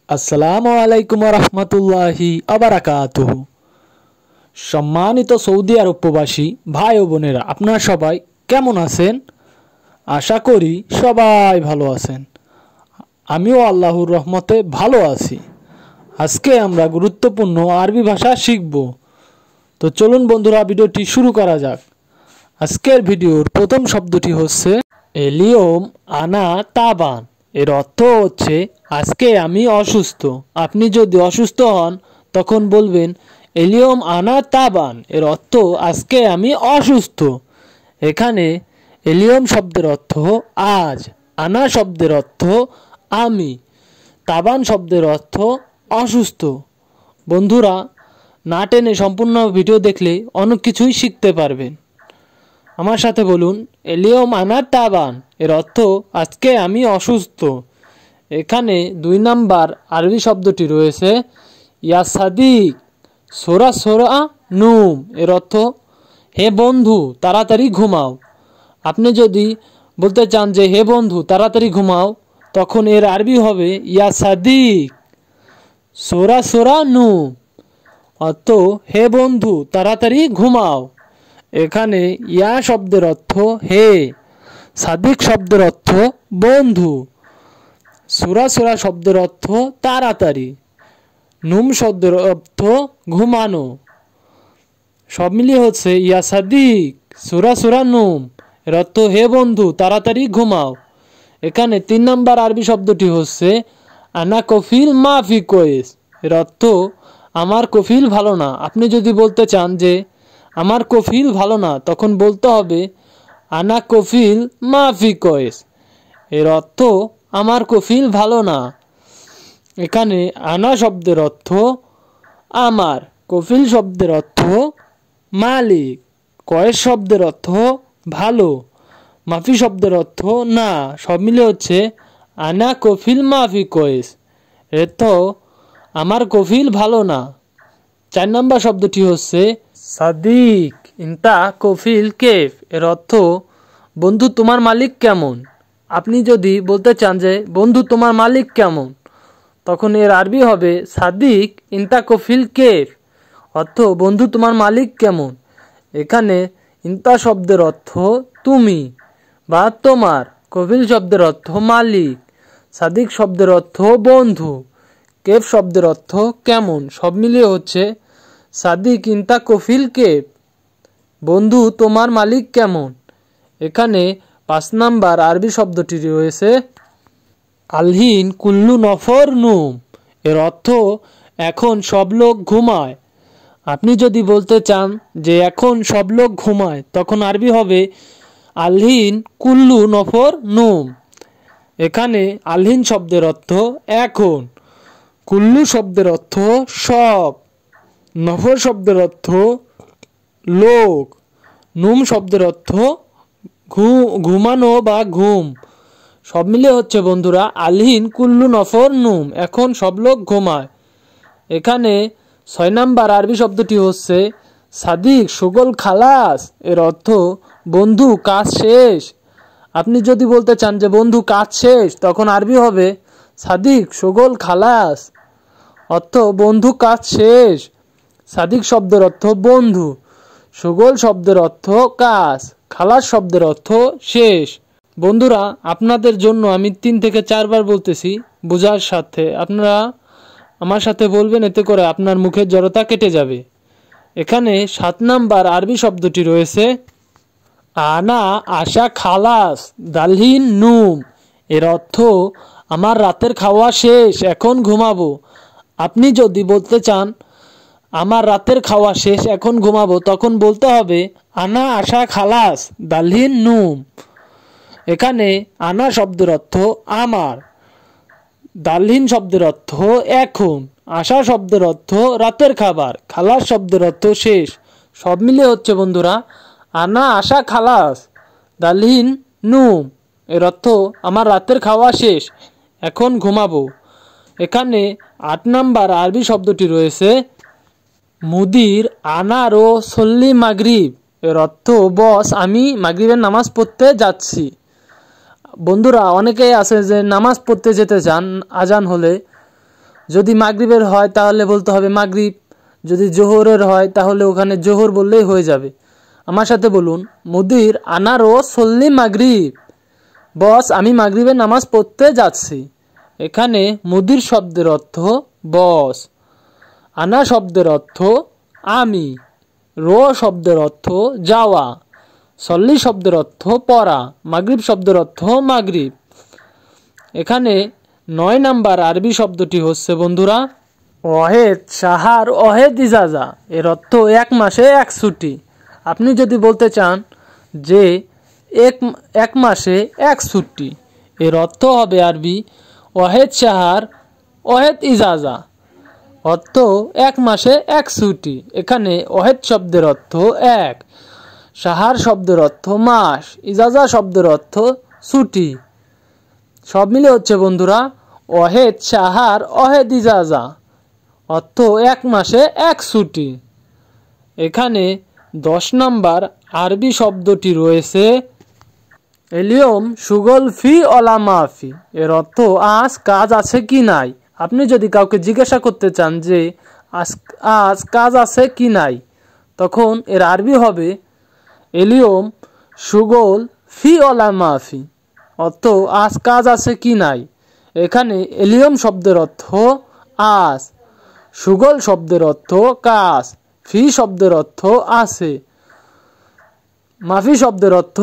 আসসালামু আলাইকুম রহমতুল্লাহি আবারাকাতুহু। সম্মানিত সৌদি আরব প্রবাসী ভাই ও বোনেরা, আপনারা সবাই কেমন আছেন? আশা করি সবাই ভালো আছেন। আমিও আল্লাহর রহমতে ভালো আছি। আজকে আমরা গুরুত্বপূর্ণ আরবি ভাষা শিখব। তো চলুন বন্ধুরা, ভিডিওটি শুরু করা যাক। আজকের ভিডিওর প্রথম শব্দটি হচ্ছে এলিয়ম আনা তাবান। এর অর্থ হচ্ছে আজকে আমি অসুস্থ। আপনি যদি অসুস্থ হন তখন বলবেন এলিয়ম আনা তাবান। এর অর্থ আজকে আমি অসুস্থ। এখানে এলিয়ম শব্দের অর্থ আজ, আনা শব্দের অর্থ আমি, তাবান শব্দের অর্থ অসুস্থ। বন্ধুরা, না টেনে সম্পূর্ণ ভিডিও দেখলে অনেক কিছুই শিখতে পারবেন। আমার সাথে বলুন এলিয়ম আনা তাবান। এর অর্থ আজকে আমি অসুস্থ। এখানে 2 নাম্বার আরবি শব্দটি রয়েছে ইয়া সাদিক সোরা সোরা নুম। এর অর্থ হে বন্ধু তাড়াতাড়ি ঘুমাও। আপনি যদি বলতে চান যে হে বন্ধু তাড়াতাড়ি ঘুমাও, তখন এর আরবি হবে ইয়া সাদিক সোরা সোরা নুম। অর্থ হে বন্ধু তাড়াতাড়ি ঘুমাও। এখানে ইয়া শব্দের অর্থ হে, সাদিক শব্দের অর্থ বন্ধু, সুরা সুরা শব্দের অর্থ তাড়াতাড়ি, নুম শব্দের অর্থ ঘুমানো। সব মিলিয়ে হচ্ছে ইয়া সাদিক সুরা সুরা নুম। এর অর্থ হে বন্ধু তাড়াতাড়ি ঘুমাও। এখানে 3 নাম্বার আরবি শব্দটি হচ্ছে আনা কফিল মাফি কোয়েস। এর অর্থ আমার কফিল ভালো না। আপনি যদি বলতে চান যে আমার কফিল ভালো না, তখন বলতে হবে আনা কফিল মাফি কোয়েস। এর অর্থ আমার কফিল ভালো না। এখানে আনা শব্দের অর্থ আমার, কফিল শব্দের অর্থ মালিক, কয়েস শব্দের অর্থ ভালো, মাফি শব্দের অর্থ না। সব মিলে হচ্ছে আনা কফিল মাফি কোয়েস। এর তো আমার কফিল ভালো না। 4 নাম্বার শব্দটি হচ্ছে সাদিক ইনতা কফিল কেফ। এর অর্থ বন্ধু তোমার মালিক কেমন। আপনি যদি বলতে চান যে বন্ধু তোমার মালিক কেমন, তখন এর আরবি হবে সাদিক ইনতা কফিল কেফ। অর্থ বন্ধু তোমার মালিক কেমন। এখানে ইনতা শব্দের অর্থ তুমি বা তোমার, কফিল শব্দের অর্থ মালিক, সাদিক শব্দের অর্থ বন্ধু, কেফ শব্দের অর্থ কেমন। সব মিলিয়ে হচ্ছে সাদিক ইনতা কফিল কেফ, বন্ধু তোমার মালিক কেমন। এখানে 5 নাম্বার আরবি শব্দটি রয়েছে আলহিন কুল্লু নফর নুম। এর অর্থ এখন সব লোক ঘুমায়। আপনি যদি বলতে চান যে এখন সব লোক ঘুমায়, তখন আরবি হবে আলহিন কুল্লু নফর নুম। এখানে আলহিন শব্দের অর্থ এখন, কুল্লু শব্দের অর্থ সব, নফর শব্দের অর্থ লোক, নুম শব্দের অর্থ ঘুমানো বা ঘুম। সব মিলে হচ্ছে বন্ধুরা আলহিন কুল্লু নফর নুম, এখন সব লোক ঘুমায়। এখানে 6 নাম্বার আরবি শব্দটি হচ্ছে সাদিক সুগল খালাস। এর অর্থ বন্ধু কাজ শেষ। আপনি যদি বলতে চান যে বন্ধু কাজ শেষ, তখন আরবি হবে সাদিক সুগল খালাস। অর্থ বন্ধু কাজ শেষ। সাদিক শব্দের অর্থ বন্ধু, সুগল শব্দের অর্থ কাজ, খালাস শব্দের অর্থ শেষ। বন্ধুরা, আপনাদের জন্য আমি 3 থেকে 4 বার বলতেছি বোঝার সাথে। আপনারা আমার সাথে বলবেন, এতে করে আপনার মুখের জড়তা কেটে যাবে। এখানে 7 নাম্বার আরবি শব্দটি রয়েছে আনা আশা খালাস দালহিন নুম। এর অর্থ আমার রাতের খাওয়া শেষ, এখন ঘুমাবো। আপনি যদি বলতে চান আমার রাতের খাওয়া শেষ, এখন ঘুমাবো, তখন বলতে হবে আনা আশা খালাস দালহিন নুম। এখানে আনা শব্দের অর্থ আমার, দালহিন শব্দের অর্থ এখন, আশা শব্দের অর্থ রাতের খাবার, খালাস শব্দের অর্থ শেষ। সব মিলে হচ্ছে বন্ধুরা আনা আশা খালাস দালহিন নুম। এর অর্থ আমার রাতের খাওয়া শেষ, এখন ঘুমাবো। এখানে 8 নাম্বার আরবি শব্দটি রয়েছে মুদির আনারো সল্লি মাগরিব। এর অর্থ বস আমি মাগরিবের নামাজ পড়তে যাচ্ছি। বন্ধুরা, অনেকেই আছে যে নামাজ পড়তে যেতে চান আজান হলে, যদি মাগরিবের হয় তাহলে বলতে হবে মাগরিব, যদি জোহরের হয় তাহলে ওখানে জোহর বললেই হয়ে যাবে। আমার সাথে বলুন, মুদির আনা রোজ সল্লি মাগরিব। বস, আমি মাগরিবের নামাজ পড়তে যাচ্ছি। এখানে মুদির শব্দের অর্থ বস, আনা শব্দের অর্থ আমি, রো শব্দের অর্থ যাওয়া, সল্লি শব্দের অর্থ পড়া, মাগরিব শব্দের অর্থ মাগরিব। এখানে 9 নাম্বার আরবি শব্দটি হচ্ছে বন্ধুরা ওয়াহেদ শাহার ওয়াহেদ ইজাজা। এর অর্থ 1 মাসে 1 ছুটি। আপনি যদি বলতে চান যে এক মাসে 1 ছুটি, এর অর্থ হবে আরবি ওয়াহেদ শাহার ওয়াহেদ ইজাজা, অর্থ 1 মাসে 1 ছুটি। এখানে ওয়াহেদ শব্দের অর্থ 1, শাহার শব্দের অর্থ মাস, ইজাজা শব্দের অর্থ ছুটি। সব মিলে হচ্ছে বন্ধুরা ওয়াহেদ শাহার ওয়াহেদ ইজাজা, অর্থ 1 মাসে 1 ছুটি। এখানে 10 নাম্বার আরবি শব্দটি রয়েছে এলিয়ম সুগল ফি অলা মাফি। এর অর্থ আজ কাজ আছে কি নাই। আপনি যদি কাউকে জিজ্ঞাসা করতে চান যে আজ কাজ আছে কি নাই, তখন এর আরবি হবে এলিয়ম সুগল ফি অলা মাফি, অর্থ আজ কাজ আছে কি নাই। এখানে এলিয়ম শব্দের অর্থ আজ, সুগল শব্দের অর্থ কাজ, ফি শব্দের অর্থ আছে, মাফি শব্দের অর্থ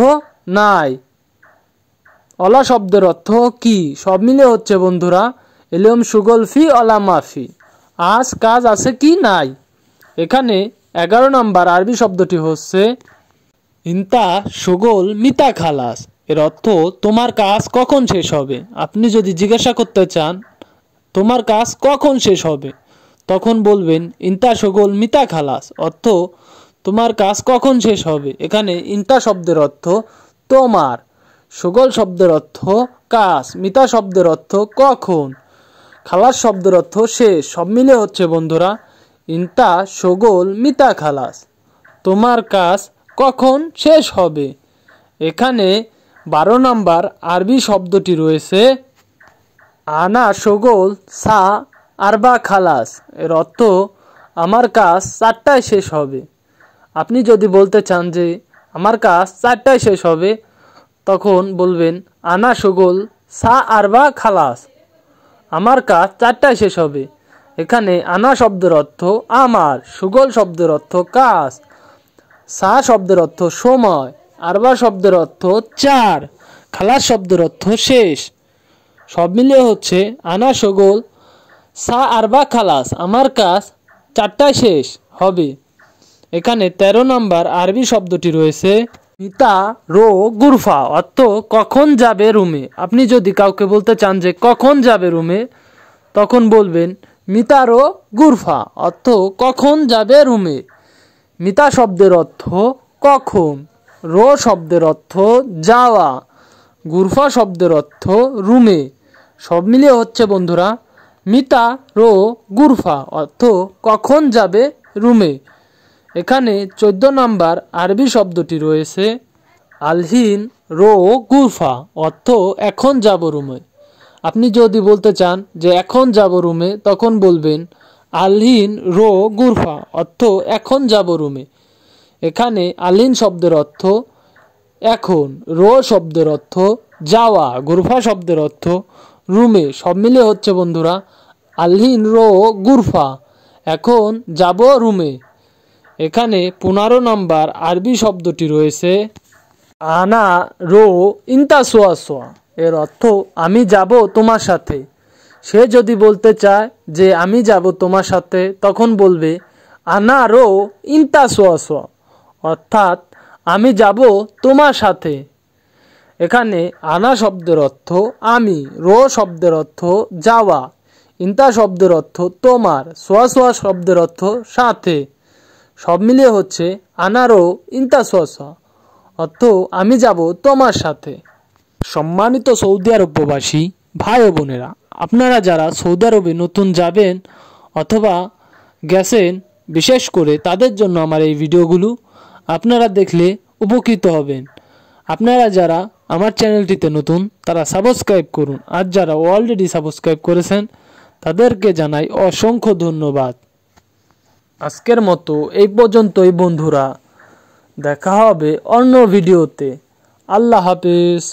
নাই, অলা শব্দের অর্থ কি। সব মিলে হচ্ছে বন্ধুরা এলিয়ম সুগল ফি অলা মাফি, আজ কাজ আছে কি নাই। এখানে 11 নাম্বার আরবি শব্দটি হচ্ছে ইন্তা সুগল মিতা খালাস। এর অর্থ তোমার কাজ কখন শেষ হবে। আপনি যদি জিজ্ঞাসা করতে চান তোমার কাজ কখন শেষ হবে, তখন বলবেন ইন্তা সুগল মিতা খালাস, অর্থ তোমার কাজ কখন শেষ হবে। এখানে ইন্তা শব্দের অর্থ তোমার, সুগল শব্দের অর্থ কাজ, মিতা শব্দের অর্থ কখন, খালাস শব্দের অর্থ শেষ। সব মিলে হচ্ছে বন্ধুরা ইন্তা সুগল মিতা খালাস, তোমার কাজ কখন শেষ হবে। এখানে 12 নাম্বার আরবি শব্দটি রয়েছে আনা সুগল সা আরবা খালাস। এর অর্থ আমার কাজ 4টায় শেষ হবে। আপনি যদি বলতে চান যে আমার কাজ 4টায় শেষ হবে, তখন বলবেন আনা সুগল সা আরবা খালাস, আমার কাজ 4টায় শেষ হবে। এখানে আনা শব্দের অর্থ আমার, সুগল শব্দের অর্থ কাজ, সা শব্দের অর্থ সময়, আরবা শব্দের অর্থ 4, খালাস শব্দের অর্থ শেষ। সব মিলিয়ে হচ্ছে আনা সুগল সা আরবা খালাস, আমার কাজ 4টায় শেষ হবে। এখানে 13 নাম্বার আরবি শব্দটি রয়েছে মিতা রো গুরফা, অর্থ কখন যাবে রুমে। আপনি যদি কাউকে বলতে চান যে কখন যাবে রুমে, তখন বলবেন মিতা রো গুরফা, অর্থ কখন যাবে রুমে। মিতা শব্দের অর্থ কখন, রো শব্দের অর্থ যাওয়া, গুরফা শব্দের অর্থ রুমে। সব মিলিয়ে হচ্ছে বন্ধুরা মিতা রো গুরফা, অর্থ কখন যাবে রুমে। এখানে 14 নাম্বার আরবি শব্দটি রয়েছে আলহিন রো গুরফা, অর্থ এখন যাব রুমে। আপনি যদি বলতে চান যে এখন যাব রুমে, তখন বলবেন আলহিন রো গুরফা, অর্থ এখন যাব রুমে। এখানে আলহিন শব্দের অর্থ এখন, রো শব্দের অর্থ যাওয়া, গুরফা শব্দের অর্থ রুমে। সব মিলে হচ্ছে বন্ধুরা আলহিন রো গুরফা, এখন যাব রুমে। এখানে 15 নাম্বার আরবি শব্দটি রয়েছে আনা রো ইন্তা সোয়া সোয়া। এর অর্থ আমি যাব তোমার সাথে। সে যদি বলতে চায় যে আমি যাব তোমার সাথে, তখন বলবে আনা রো ইন্তা সোয়া সোয়া, অর্থাৎ আমি যাব তোমার সাথে। এখানে আনা শব্দের অর্থ আমি, রো শব্দের অর্থ যাওয়া, ইন্তা শব্দের অর্থ তোমার, সোয়া সোয়া শব্দের অর্থ সাথে। সব মিলিয়ে হচ্ছে আনারো ইন্তা সোয়া সোয়া, অর্থ আমি যাব তোমার সাথে। সম্মানিত সৌদি আরব প্রবাসী ভাই ও বোনেরা, আপনারা যারা সৌদি আরবে নতুন যাবেন অথবা গেছেন, বিশেষ করে তাদের জন্য আমার এই ভিডিওগুলো আপনারা দেখলে উপকৃত হবেন। আপনারা যারা আমার চ্যানেলটিতে নতুন তারা সাবস্ক্রাইব করুন, আর যারা অলরেডি সাবস্ক্রাইব করেছেন তাদেরকে জানাই অসংখ্য ধন্যবাদ। আজকের মতো এই পর্যন্তই বন্ধুরা, দেখা হবে অন্য ভিডিওতে। আল্লাহ হাফেজ।